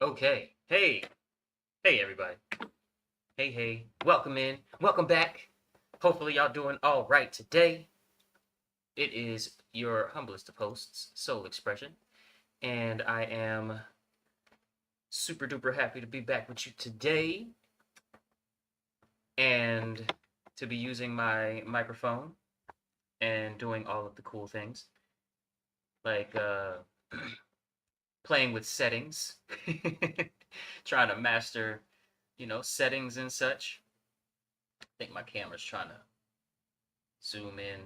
Okay. Hey, everybody. Hey. Welcome in. Welcome back. Hopefully, y'all doing all right today. It is your humblest of hosts, Soul Expression, and I am super duper happy to be back with you today and to be using my microphone and doing all of the cool things like playing with settings, trying to master, settings and such. I think my camera's trying to zoom in.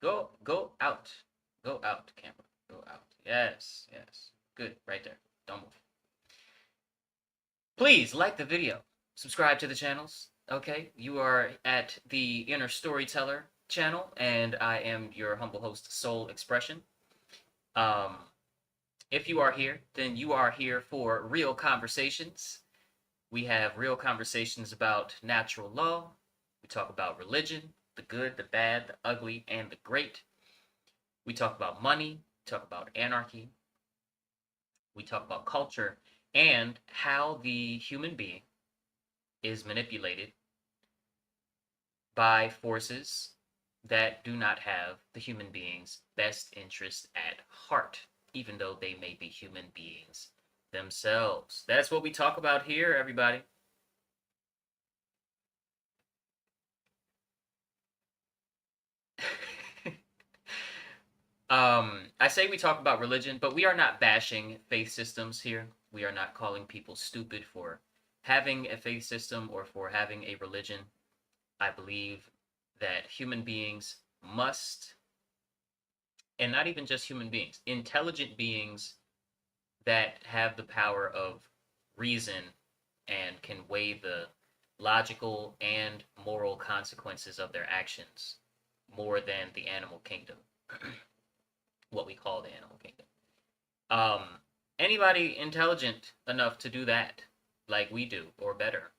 Go out. Go out, camera. Go out. Yes. Good, right there. Don't move. Please like the video. Subscribe to the channels. Okay, you are at the Inner Storyteller channel, and I am your humble host, Soul Expression. Um, if you are here, then you are here for real conversations. We have real conversations about natural law. We talk about religion, the good, the bad, the ugly, and the great. We talk about money, we talk about anarchy, we talk about culture, and how the human being is manipulated by forces that do not have the human being's best interest at heart, even though they may be human beings themselves. That's what we talk about here, everybody. I say we talk about religion, but we are not bashing faith systems here. We are not calling people stupid for having a faith system or for having a religion. I believe that human beings must, and not even just human beings, intelligent beings that have the power of reason and can weigh the logical and moral consequences of their actions more than the animal kingdom, what we call the animal kingdom. Um, Anybody intelligent enough to do that, like we do, or better,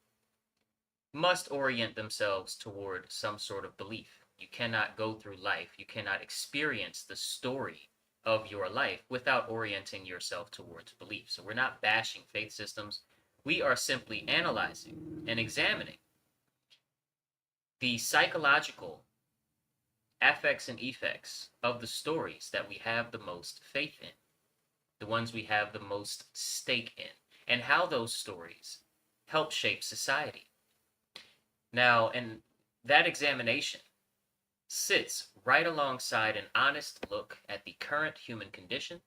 must orient themselves toward some sort of belief. You cannot go through life, you cannot experience the story of your life without orienting yourself towards belief. So we're not bashing faith systems. We are simply analyzing and examining the psychological affects and effects of the stories that we have the most faith in, the ones we have the most stake in, and how those stories help shape society. Now, and that examination sits right alongside an honest look at the current human condition,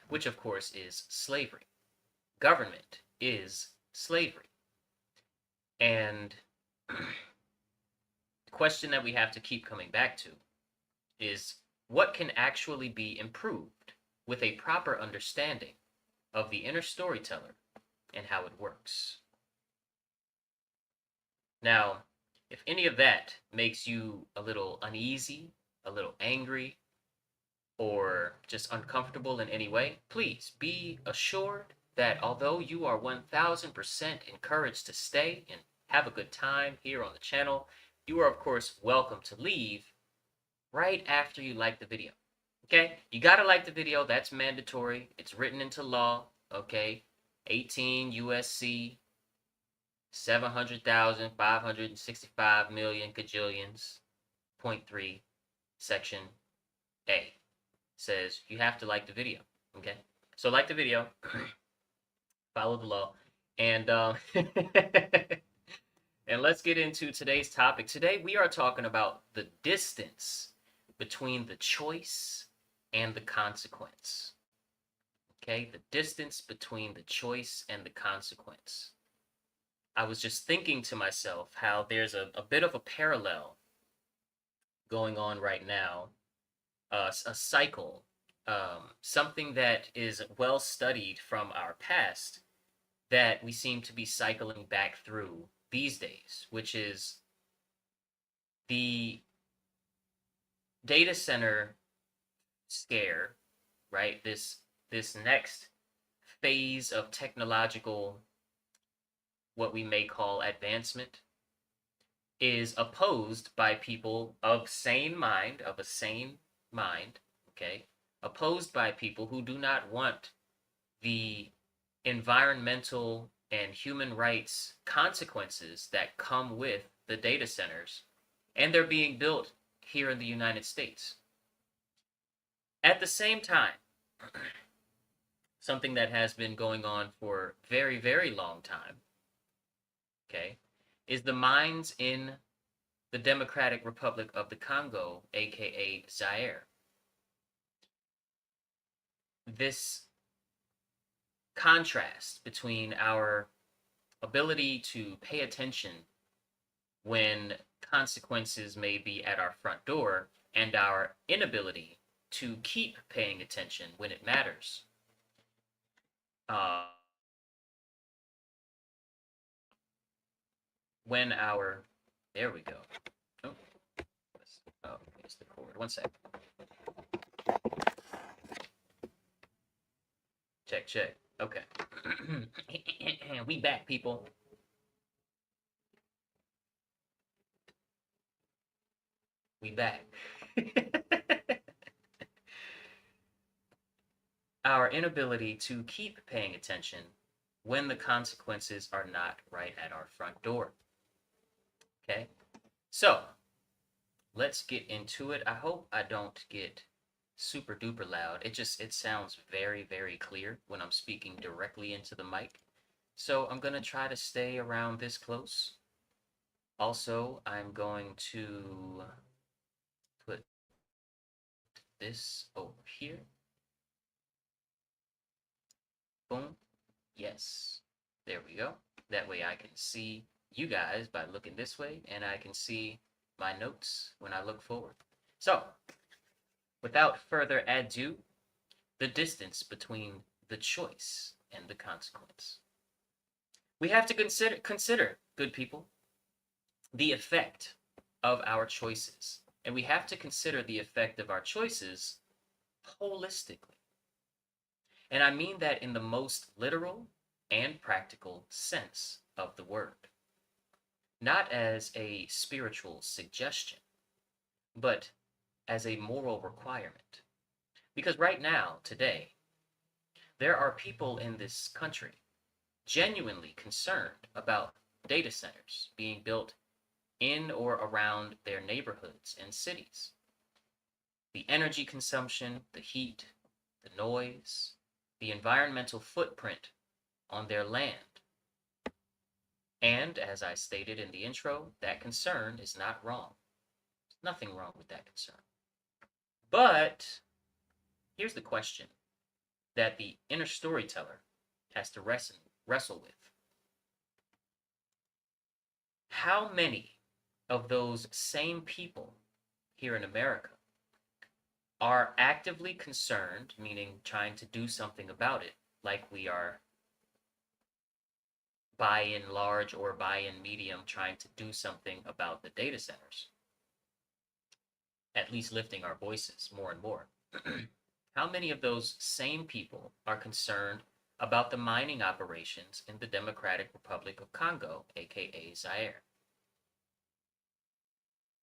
which of course is slavery. Government is slavery. And the question that we have to keep coming back to is what can actually be improved with a proper understanding of the inner storyteller and how it works. Now, if any of that makes you a little uneasy, a little angry, or just uncomfortable in any way, please be assured that although you are 1000% encouraged to stay and have a good time here on the channel, you are, of course, welcome to leave right after you like the video. Okay? You gotta like the video. That's mandatory. It's written into law. Okay? 18 USC 700,565 million gajillions, point 3, section A says you have to like the video. Okay? So like the video, follow the law, and and let's get into today's topic. Today we are talking about the distance between the choice and the consequence. Okay, the distance between the choice and the consequence. I was just thinking to myself how there's a bit of a parallel going on right now, a cycle, something that is well studied from our past that we seem to be cycling back through these days, which is the data center scare, right? This next phase of technological, what we may call advancement, is opposed by people of sane mind, of a sane mind, okay? Opposed by people who do not want the environmental and human rights consequences that come with the data centers, and they're being built here in the United States. At the same time, something that has been going on for very, very long time, okay, is the mines in the Democratic Republic of the Congo, aka Zaire. This contrast between our ability to pay attention when consequences may be at our front door and our inability to keep paying attention when it matters. When our, there we go. Oh, here's the cord. One second. Check, check. Okay. We back, people. We back. Our inability to keep paying attention when the consequences are not right at our front door. Okay? So, let's get into it. I hope I don't get super duper loud. It sounds very, very clear when I'm speaking directly into the mic. So I'm going to try to stay around this close. Also, I'm going to put this over here. Boom. Yes. There we go. That way I can see you guys by looking this way, and I can see my notes when I look forward. So, without further ado, the distance between the choice and the consequence. We have to consider, good people, the effect of our choices. And we have to consider the effect of our choices holistically. And I mean that in the most literal and practical sense of the word. Not as a spiritual suggestion, but as a moral requirement. Because right now, today, there are people in this country genuinely concerned about data centers being built in or around their neighborhoods and cities. The energy consumption, the heat, the noise, the environmental footprint on their land. And as I stated in the intro, that concern is not wrong. There's nothing wrong with that concern. But here's the question that the inner storyteller has to wrestle with. How many of those same people here in America are actively concerned, meaning trying to do something about it, like we are by and large or by and medium trying to do something about the data centers, at least lifting our voices more and more. How many of those same people are concerned about the mining operations in the Democratic Republic of Congo, aka Zaire,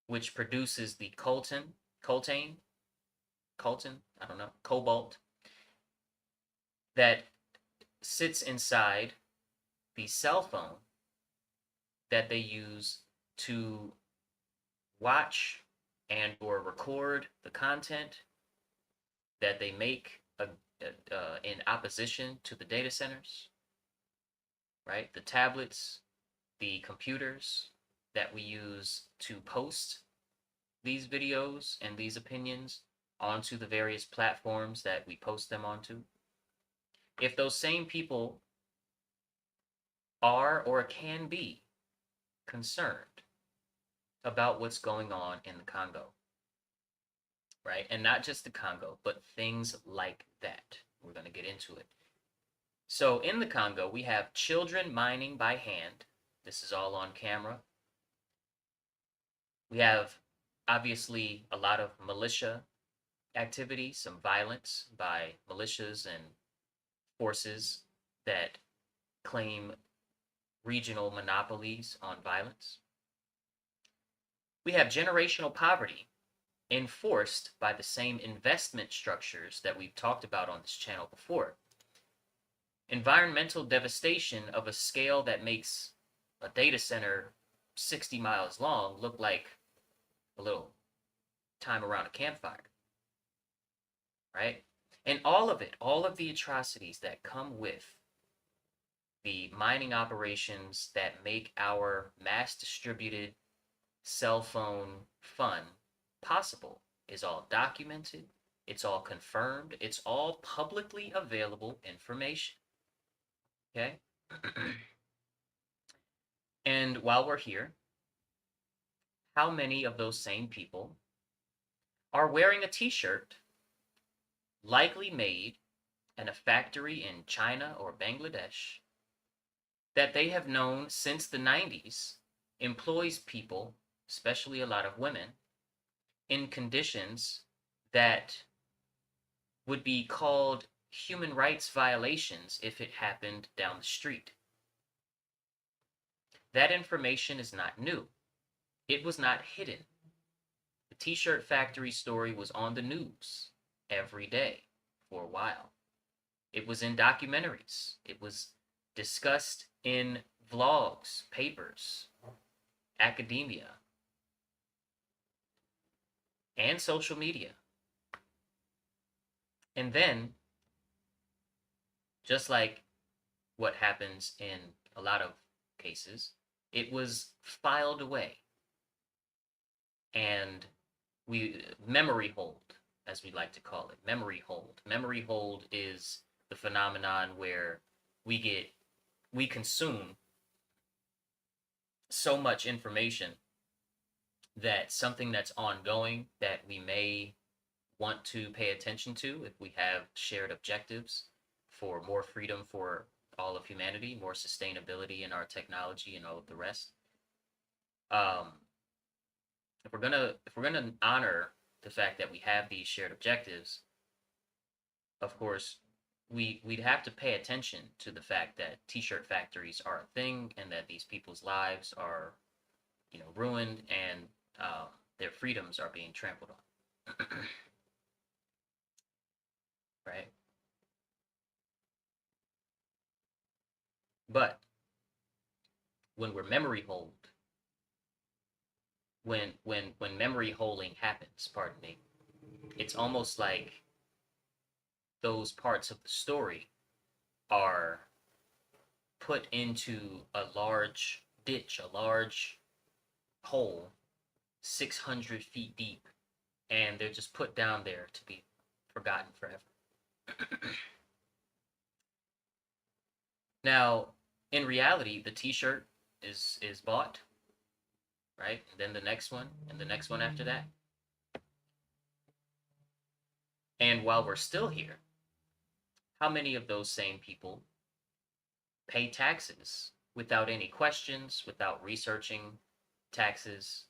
which produces the coltan, I don't know, cobalt, that sits inside the cell phone that they use to watch and or record the content that they make in opposition to the data centers, right? The tablets, the computers that we use to post these videos and these opinions onto the various platforms that we post them onto. If those same people are or can be concerned about what's going on in the Congo, right? And not just the Congo, but things like that. We're going to get into it. So in the Congo, we have children mining by hand. This is all on camera. We have, obviously, a lot of militia activity, some violence by militias and forces that claim regional monopolies on violence. We have generational poverty enforced by the same investment structures that we've talked about on this channel before. environmental devastation of a scale that makes a data center 60 miles long look like a little time around a campfire, right? And all of it, all of the atrocities that come with the mining operations that make our mass distributed cell phone fun possible is all documented, it's all confirmed, it's all publicly available information. Okay? And while we're here, how many of those same people are wearing a t-shirt likely made in a factory in China or Bangladesh that they have known since the 90s employs people, especially a lot of women, in conditions that would be called human rights violations if it happened down the street? That information is not new. It was not hidden. The t-shirt factory story was on the news every day for a while. It was in documentaries. It was discussed in vlogs, papers, academia, and social media. And then, just like what happens in a lot of cases, it was filed away. And we memory hold, as we like to call it, memory hold. Memory hold is the phenomenon where we consume so much information that something that's ongoing that we may want to pay attention to if we have shared objectives for more freedom for all of humanity, more sustainability in our technology and all of the rest. If we're gonna honor the fact that we have these shared objectives, of course, we'd have to pay attention to the fact that t-shirt factories are a thing and that these people's lives are, ruined and their freedoms are being trampled on. Right? But when we're memory hold, when memory holding happens, pardon me, it's almost like those parts of the story are put into a large ditch, a large hole, 600 feet deep, and they're just put down there to be forgotten forever. Now, in reality, the t-shirt is bought, right? And then the next one, and the next one after that. And while we're still here, how many of those same people pay taxes without any questions, without researching taxes,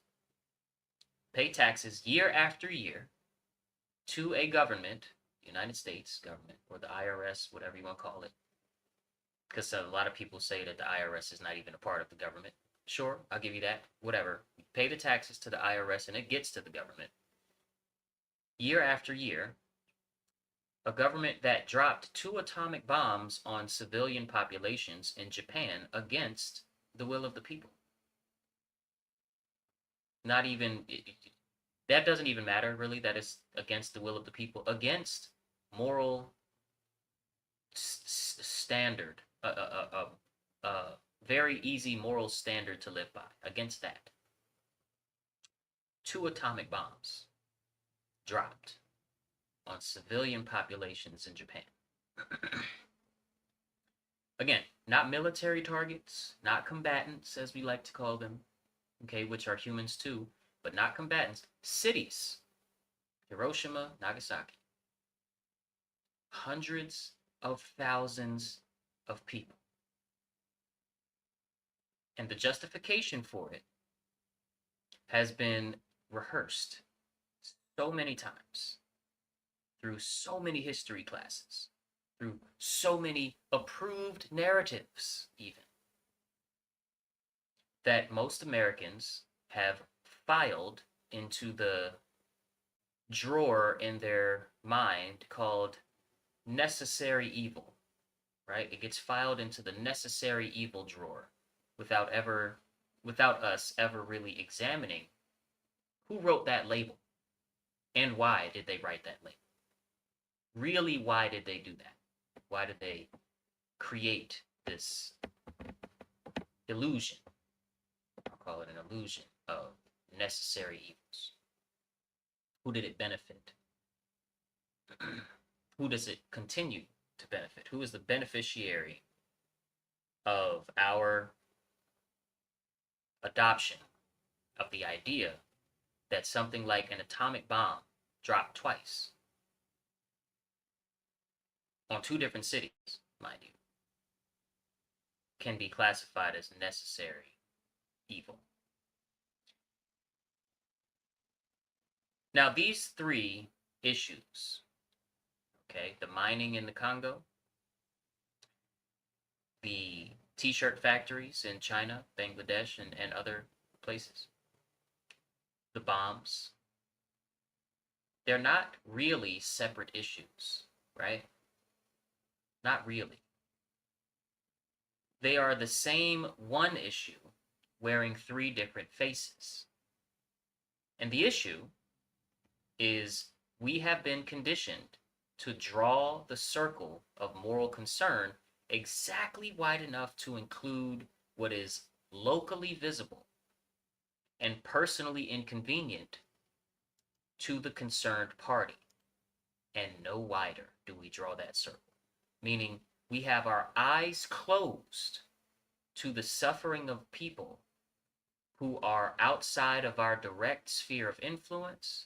pay taxes year after year to a government, United States government, or the IRS, whatever you want to call it, because a lot of people say that the IRS is not even a part of the government. Sure, I'll give you that. Whatever. You pay the taxes to the IRS and it gets to the government. Year after year, a government that dropped 2 atomic bombs on civilian populations in Japan against the will of the people. Not even, that doesn't even matter, really. That is against the will of the people, against moral standard, very easy moral standard to live by, against that. 2 atomic bombs dropped on civilian populations in Japan. Again, not military targets, not combatants, as we like to call them, okay, which are humans too, but not combatants. Cities, Hiroshima, Nagasaki. Hundreds of thousands of people. And the justification for it has been rehearsed so many times through so many history classes, through so many approved narratives, even, that most Americans have filed into the drawer in their mind called necessary evil, right? It gets filed into the necessary evil drawer without us ever really examining who wrote that label and why did they write that label. Really, why did they do that? Why did they create this illusion? I'll call it an illusion of necessary evils. Who did it benefit? Who does it continue to benefit? Who is the beneficiary of our adoption of the idea that something like an atomic bomb dropped twice on two different cities, mind you, can be classified as necessary evil? Now, these three issues, okay, the mining in the Congo, the t-shirt factories in China, Bangladesh, and other places, the bombs, they're not really separate issues, right? Not really. They are the same one issue wearing three different faces. And the issue is we have been conditioned to draw the circle of moral concern exactly wide enough to include what is locally visible and personally inconvenient to the concerned party. And no wider do we draw that circle. Meaning we have our eyes closed to the suffering of people who are outside of our direct sphere of influence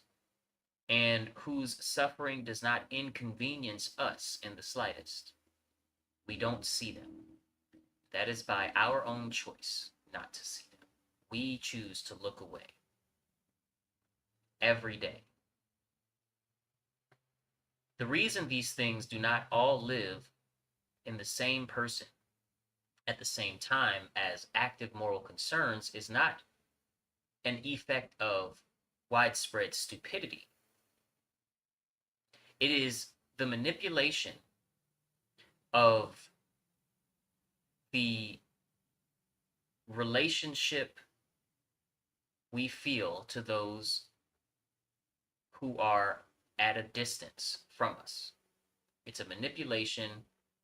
and whose suffering does not inconvenience us in the slightest. We don't see them. That is by our own choice not to see them. We choose to look away every day. The reason these things do not all live in the same person at the same time as active moral concerns is not an effect of widespread stupidity. It is the manipulation of the relationship we feel to those who are at a distance from us. It's a manipulation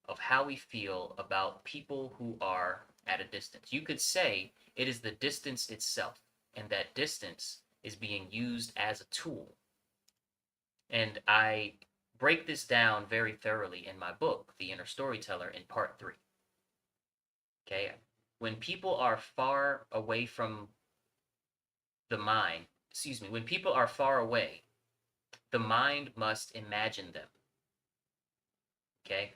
of how we feel about people who are at a distance. You could say it is the distance itself, and that distance is being used as a tool. And I break this down very thoroughly in my book, The Inner Storyteller, in part 3. Okay? When people are far away from the mind, when people are far away, the mind must imagine them. Okay?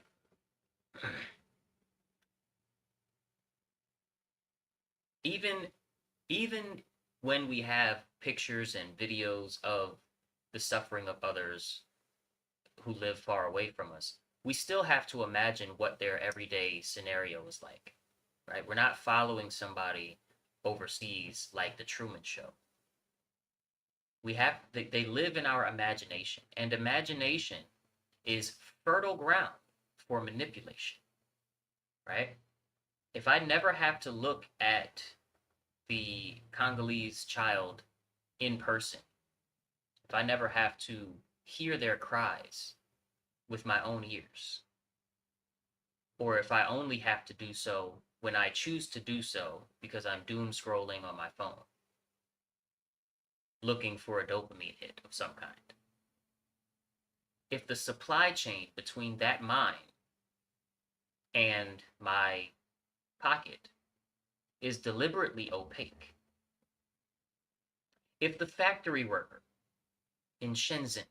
Even when we have pictures and videos of the suffering of others who live far away from us, we still have to imagine what their everyday scenario is like, right? We're not following somebody overseas like the Truman Show. They live in our imagination, and imagination is fertile ground for manipulation, right? If I never have to look at the Congolese child in person, if I never have to hear their cries with my own ears, or if I only have to do so when I choose to do so because I'm doom scrolling on my phone, looking for a dopamine hit of some kind. If the supply chain between that mind and my pocket is deliberately opaque, if the factory worker in Shenzhen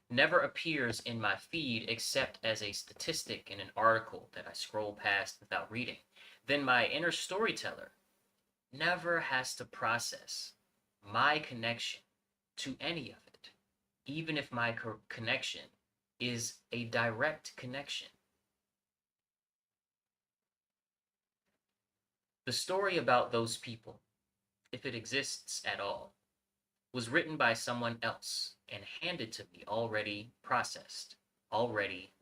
never appears in my feed except as a statistic in an article that I scroll past without reading, then my inner storyteller never has to process my connection to any of it, even if my connection is a direct connection. The story about those people, if it exists at all, was written by someone else and handed to me already processed, already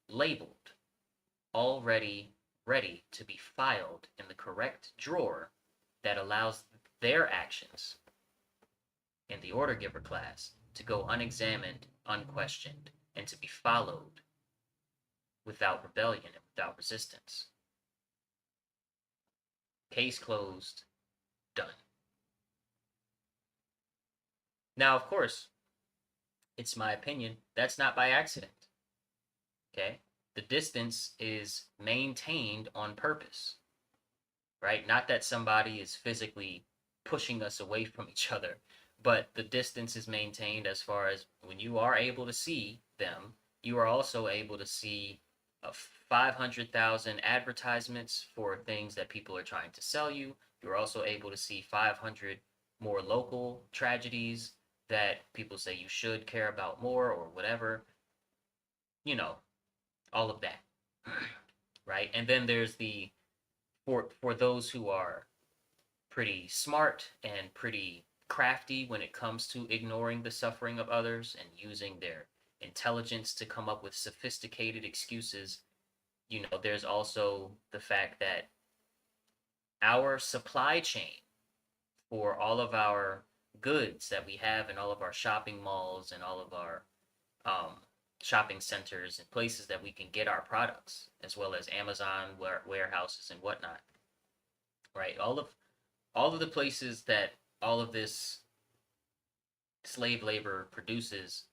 labeled. already ready to be filed in the correct drawer that allows their actions in the order giver class to go unexamined, unquestioned, and to be followed without rebellion and without resistance. Case closed, done. Now, of course, it's my opinion, that's not by accident. Okay? The distance is maintained on purpose, right? Not that somebody is physically pushing us away from each other, but the distance is maintained as far as when you are able to see them, you are also able to see 500,000 advertisements for things that people are trying to sell you. You're also able to see 500 more local tragedies that people say you should care about more or whatever. You know, all of that. Right? And then there's the for those who are pretty smart and pretty crafty when it comes to ignoring the suffering of others and using their intelligence to come up with sophisticated excuses. There's also the fact that our supply chain for all of our goods that we have in all of our shopping malls and all of our shopping centers and places that we can get our products, as well as Amazon warehouses and whatnot, right? All of the places that all of this slave labor produces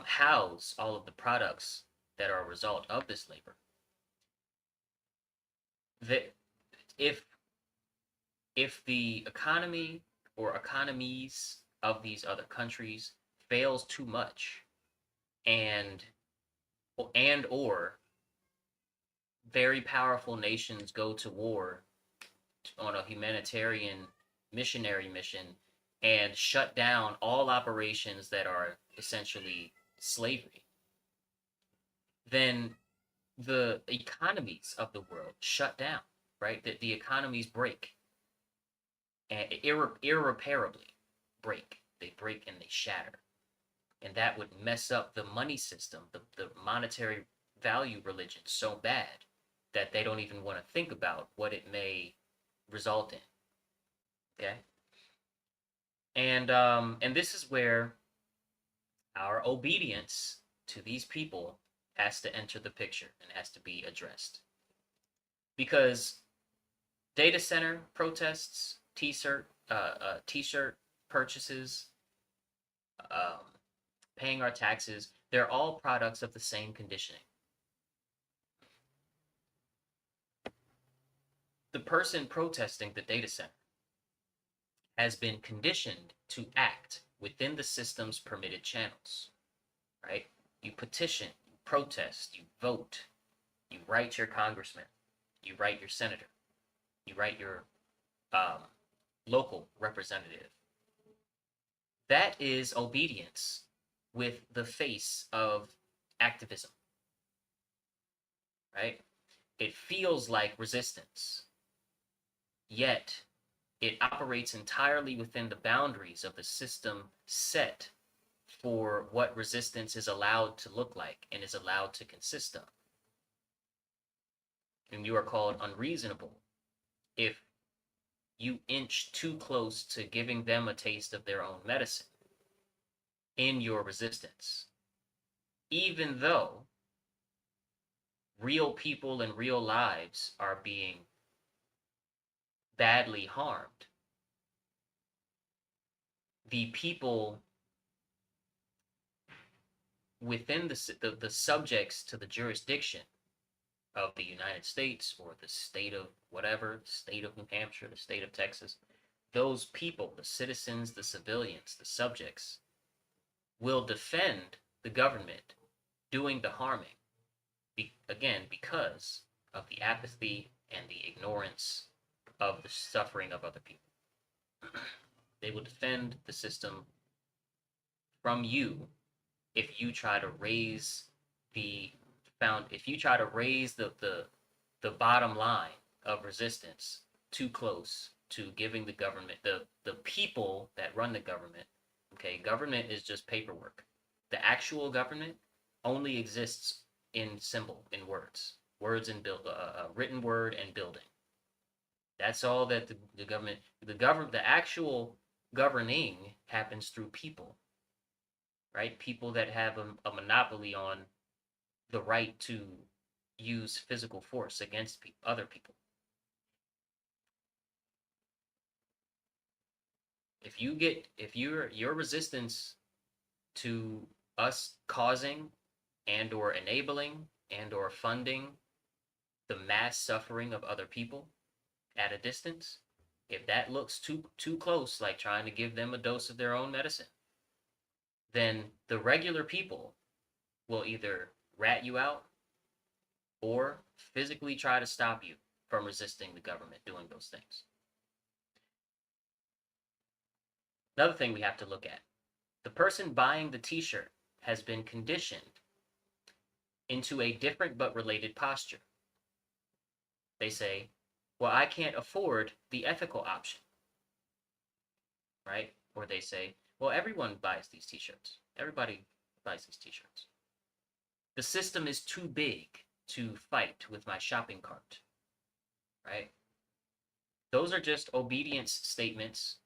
house all of the products that are a result of this labor. That if the economy or economies of these other countries fails too much, and or very powerful nations go to war on a humanitarian missionary mission and shut down all operations that are essentially slavery, then the economies of the world shut down, right? The economies break, and irreparably break. They break and they shatter. And that would mess up the money system, the monetary value religion so bad that they don't even want to think about what it may result in. Okay? And this is where our obedience to these people has to enter the picture and has to be addressed. Because data center protests, t-shirt purchases, paying our taxes, they're all products of the same conditioning. The person protesting the data center has been conditioned to act within the system's permitted channels, right? You petition, you protest, you vote, you write your congressman, you write your senator, you write your local representative. That is obedience with the face of activism, right? It feels like resistance, yet it operates entirely within the boundaries of the system set for what resistance is allowed to look like and is allowed to consist of. And you are called unreasonable if you inch too close to giving them a taste of their own medicine in your resistance, even though real people and real lives are being badly harmed. The people within the subjects to the jurisdiction of the United States or the state of whatever, the state of New Hampshire, the state of Texas, those people, the citizens, the civilians, the subjects, will defend the government doing the harming, again, because of the apathy and the ignorance of the suffering of other people. They will defend the system from you if you try to raise the bottom line of resistance too close to giving the government, the people that run the government. Okay, government is just paperwork. The actual government only exists in symbol, in words. words and written word and building. That's all that the government, the actual governing happens through people, right? People that have a monopoly on the right to use physical force against other people. If your resistance to us causing and or enabling and or funding the mass suffering of other people at a distance, if that looks too close, like trying to give them a dose of their own medicine, then the regular people will either rat you out or physically try to stop you from resisting the government doing those things. Another thing we have to look at, the person buying the t-shirt has been conditioned into a different but related posture. They say, well, I can't afford the ethical option, right? Or they say, well, everyone buys these t-shirts. Everybody buys these t-shirts. The system is too big to fight with my shopping cart, right? Those are just obedience statements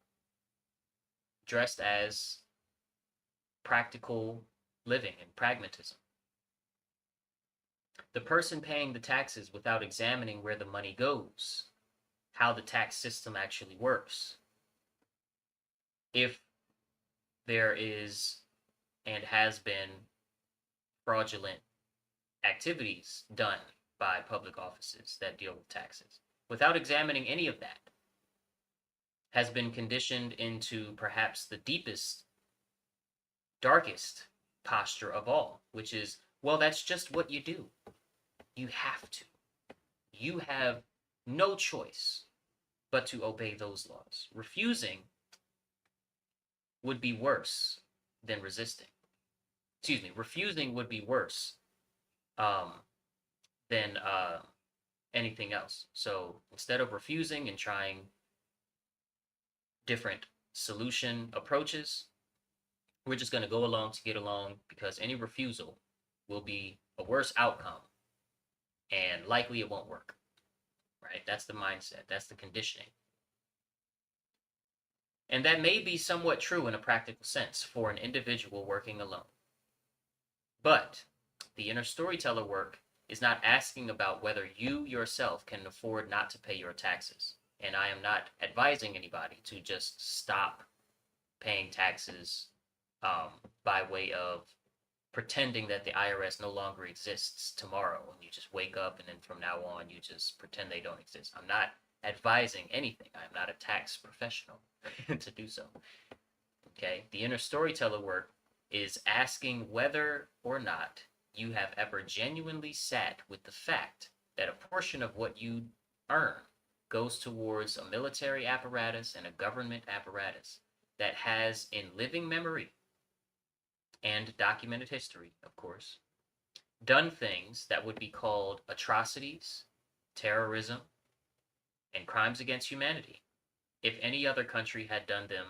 dressed as practical living and pragmatism. The person paying the taxes without examining where the money goes, how the tax system actually works. If there is and has been fraudulent activities done by public offices that deal with taxes, without examining any of that, has been conditioned into perhaps the deepest, darkest posture of all, which is, well, that's just what you do. You have to. You have no choice but to obey those laws. Refusing would be worse than resisting. Excuse me, refusing would be worse than anything else. So instead of refusing and trying different solution approaches, we're just going to go along to get along, because any refusal will be a worse outcome and likely it won't work, right? That's the mindset. That's the conditioning. And that may be somewhat true in a practical sense for an individual working alone. But the inner storyteller work is not asking about whether you yourself can afford not to pay your taxes. And I am not advising anybody to just stop paying taxes by way of pretending that the IRS no longer exists tomorrow, and you just wake up and then from now on you just pretend they don't exist. I'm not advising anything. I'm not a tax professional to do so. Okay? The inner storyteller work is asking whether or not you have ever genuinely sat with the fact that a portion of what you earn goes towards a military apparatus and a government apparatus that has, in living memory and documented history, of course, done things that would be called atrocities, terrorism, and crimes against humanity if any other country had done them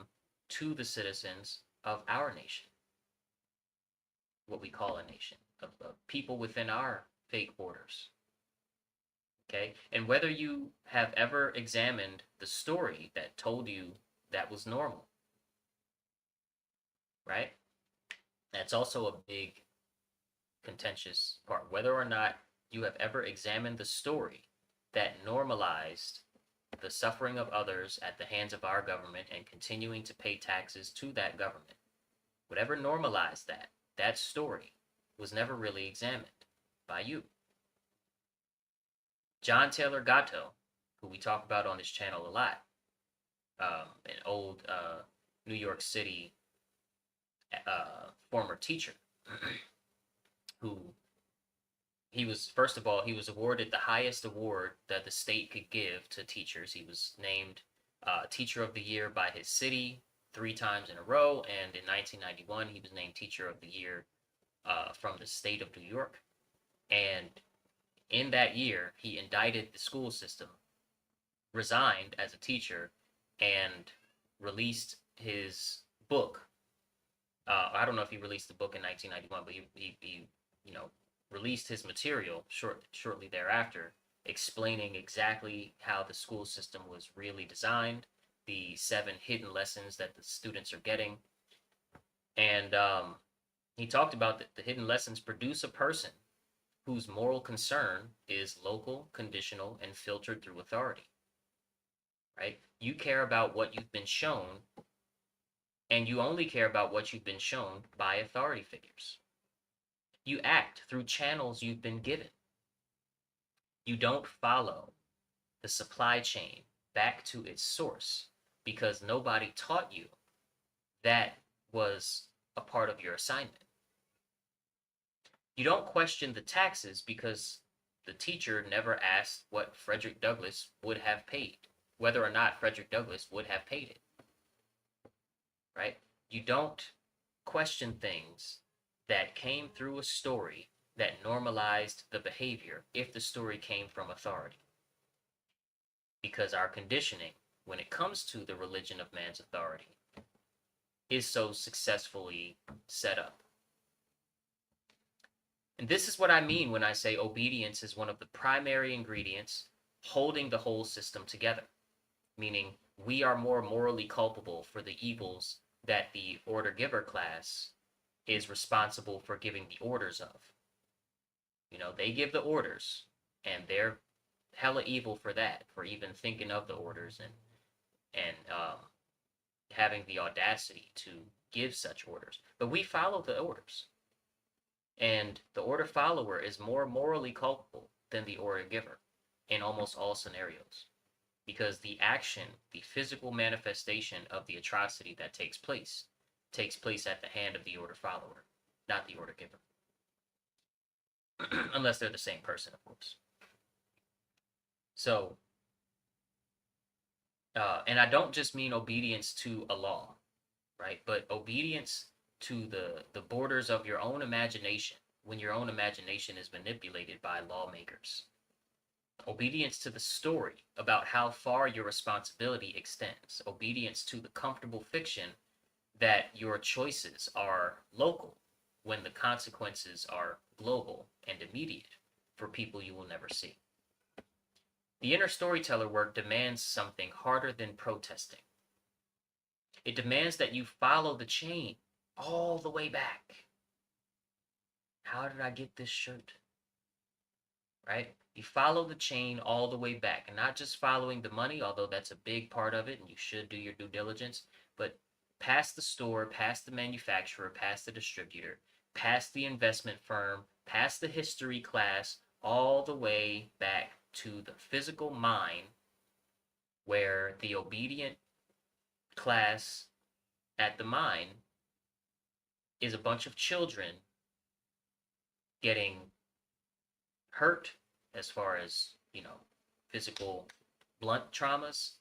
to the citizens of our nation, what we call a nation, of people within our fake borders. Okay? And whether you have ever examined the story that told you that was normal, right? That's also a big contentious part. Whether or not you have ever examined the story that normalized the suffering of others at the hands of our government and continuing to pay taxes to that government. Whatever normalized that story was never really examined by you. John Taylor Gatto, who we talk about on this channel a lot, an old New York City former teacher, who he was, first of all, he was awarded the highest award that the state could give to teachers. He was named Teacher of the Year by his city 3 times in a row, and in 1991 he was named Teacher of the Year from the state of New York. And in that year, he indicted the school system, resigned as a teacher, and released his book. I don't know if he released the book in 1991, but he released his material shortly thereafter, explaining exactly how the school system was really designed, the 7 hidden lessons that the students are getting, and he talked about that the hidden lessons produce a person whose moral concern is local, conditional, and filtered through authority. Right? You care about what you've been shown, and you only care about what you've been shown by authority figures. You act through channels you've been given. You don't follow the supply chain back to its source because nobody taught you that was a part of your assignment. You don't question the taxes because the teacher never asked what Frederick Douglass would have paid, whether or not Frederick Douglass would have paid it. Right? You don't question things that came through a story that normalized the behavior if the story came from authority. Because our conditioning, when it comes to the religion of man's authority, is so successfully set up. And this is what I mean when I say obedience is one of the primary ingredients holding the whole system together, meaning we are more morally culpable for the evils that the order giver class is responsible for giving the orders of. You know, they give the orders, and they're hella evil for that, for even thinking of the orders and having the audacity to give such orders. But we follow the orders. And the order follower is more morally culpable than the order giver in almost all scenarios. Because the action, the physical manifestation of the atrocity that takes place at the hand of the order follower, not the order giver. Unless they're the same person, of course. So, and I don't just mean obedience to a law, right? But obedience to the borders of your own imagination when your own imagination is manipulated by lawmakers. Obedience to the story about how far your responsibility extends. Obedience to the comfortable fiction that your choices are local when the consequences are global and immediate for people you will never see. The inner storyteller work demands something harder than protesting. It demands that you follow the chain all the way back. How did I get this shirt? Right? You follow the chain all the way back, and not just following the money, although that's a big part of it, and you should do your due diligence, but past the store, past the manufacturer, past the distributor, past the investment firm, past the history class, all the way back to the physical mine where the obedient class at the mine is a bunch of children getting hurt as far as, physical blunt traumas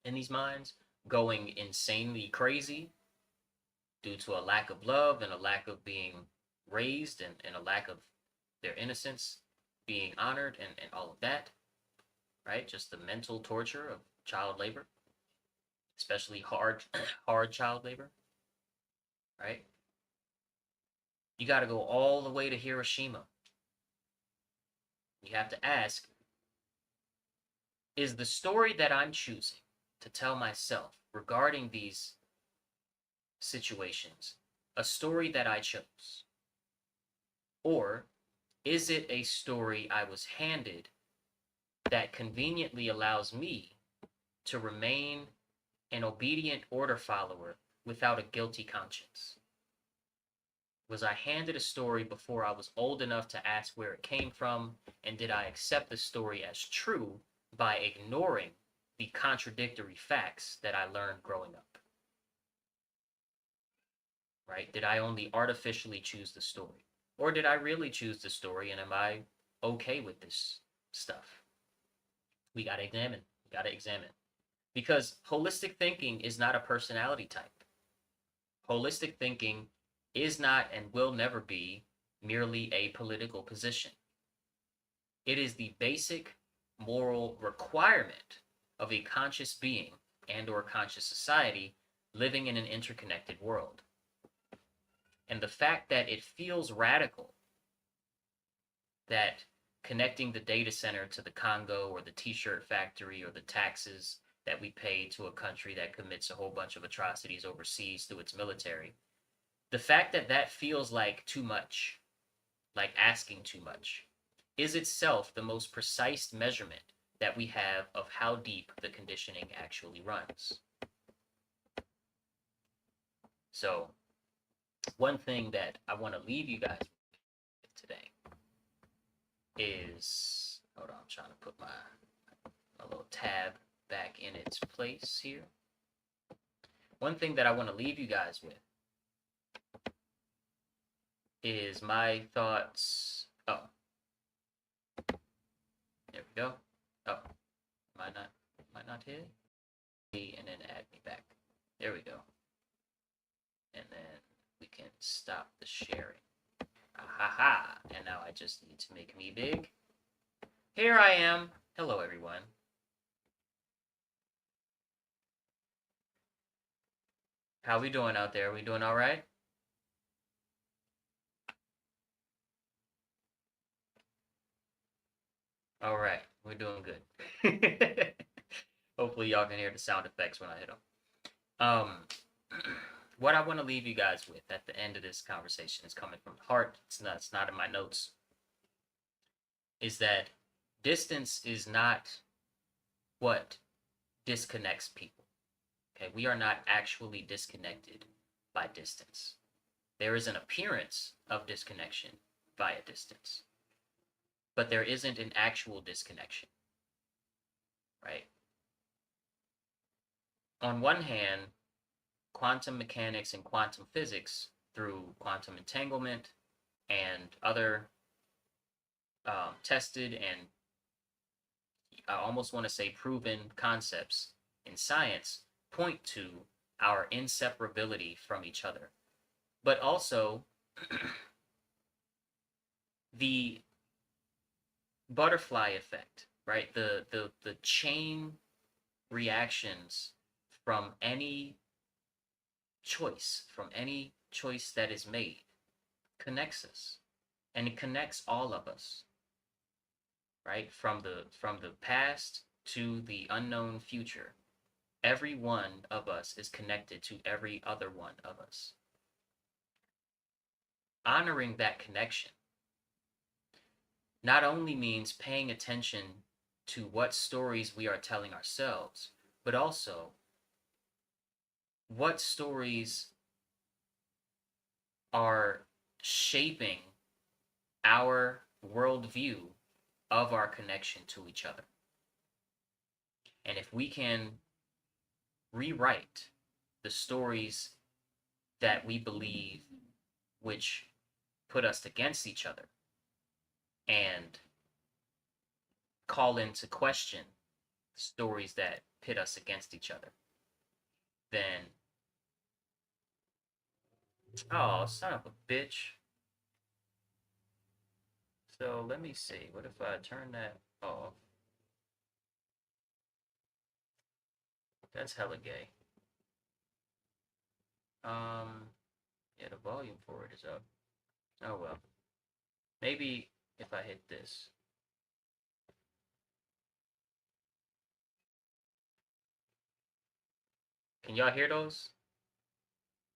in these mines, going insanely crazy due to a lack of love and a lack of being raised and a lack of their innocence being honored and all of that, right? Just the mental torture of child labor, especially hard child labor, right? You got to go all the way to Hiroshima. You have to ask, is the story that I'm choosing to tell myself regarding these situations a story that I chose? Or is it a story I was handed that conveniently allows me to remain an obedient order follower without a guilty conscience? Was I handed a story before I was old enough to ask where it came from, and did I accept the story as true by ignoring the contradictory facts that I learned growing up? Right? Did I only artificially choose the story? Or did I really choose the story, and am I okay with this stuff? We got to examine. Because holistic thinking is not a personality type. Holistic thinking is not and will never be merely a political position. It is the basic moral requirement of a conscious being and or conscious society living in an interconnected world. And the fact that it feels radical that connecting the data center to the Congo or the t-shirt factory or the taxes that we pay to a country that commits a whole bunch of atrocities overseas through its military, the fact that that feels like too much, like asking too much, is itself the most precise measurement that we have of how deep the conditioning actually runs. So, one thing that I want to leave you guys with today is, hold on, I'm trying to put my little tab back in its place here. One thing that I want to leave you guys with is my thoughts. Oh, there we go. Oh, might not hit it, and then add me back. There we go. And then we can stop the sharing. Ahaha! And now I just need to make me big. Here I am. Hello, everyone. How we doing out there? We doing all right? All right, we're doing good. Hopefully, y'all can hear the sound effects when I hit them. What I want to leave you guys with at the end of this conversation is coming from the heart. It's not in my notes. Is that distance is not what disconnects people. Okay, we are not actually disconnected by distance. There is an appearance of disconnection via distance, but there isn't an actual disconnection, right? On one hand, quantum mechanics and quantum physics, through quantum entanglement and other tested and I almost want to say proven concepts in science, point to our inseparability from each other. But also, the butterfly effect, right? The chain reactions from any choice, that is made, connects us, and it connects all of us, right? From the past to the unknown future, every one of us is connected to every other one of us. Honoring that connection not only means paying attention to what stories we are telling ourselves, but also what stories are shaping our worldview of our connection to each other. And if we can rewrite the stories that we believe which put us against each other and call into question stories that pit us against each other, then, oh, son of a bitch. So let me see. What if I turn that off? That's hella gay. Yeah, the volume for it is up. Oh well. Maybe if I hit this. Can y'all hear those?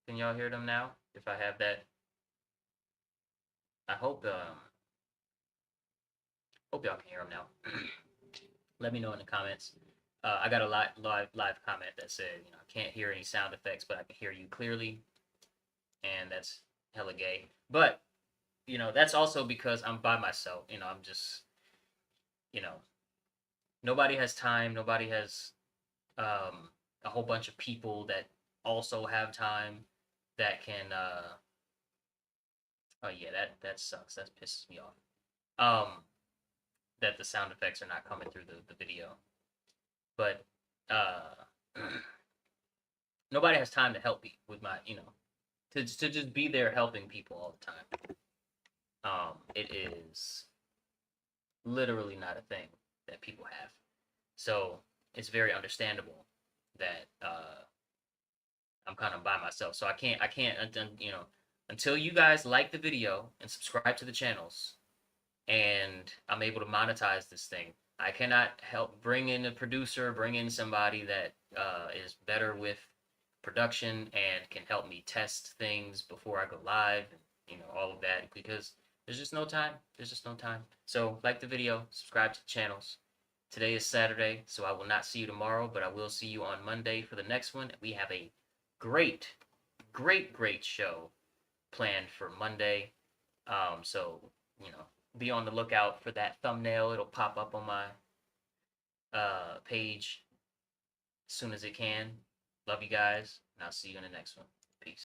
Can y'all hear them now? If I have that, I hope y'all can hear them now. Let me know in the comments. I got a live comment that said, I can't hear any sound effects, but I can hear you clearly, and that's hella gay. But that's also because I'm by myself. I'm just, nobody has time. Nobody has a whole bunch of people that also have time that can. Oh yeah, that sucks. That pisses me off. That the sound effects are not coming through the video. But nobody has time to help me with my, to just be there helping people all the time. It is literally not a thing that people have. So it's very understandable that I'm kind of by myself. So I can't, until you guys like the video and subscribe to the channels, and I'm able to monetize this thing. I cannot help bring in a producer, bring in somebody that is better with production and can help me test things before I go live, and all of that, because there's just no time. There's just no time. So like the video, subscribe to the channels. Today is Saturday, so I will not see you tomorrow, but I will see you on Monday for the next one. We have a great, great show planned for Monday. So be on the lookout for that thumbnail. It'll pop up on my page as soon as it can. Love you guys, and I'll see you in the next one.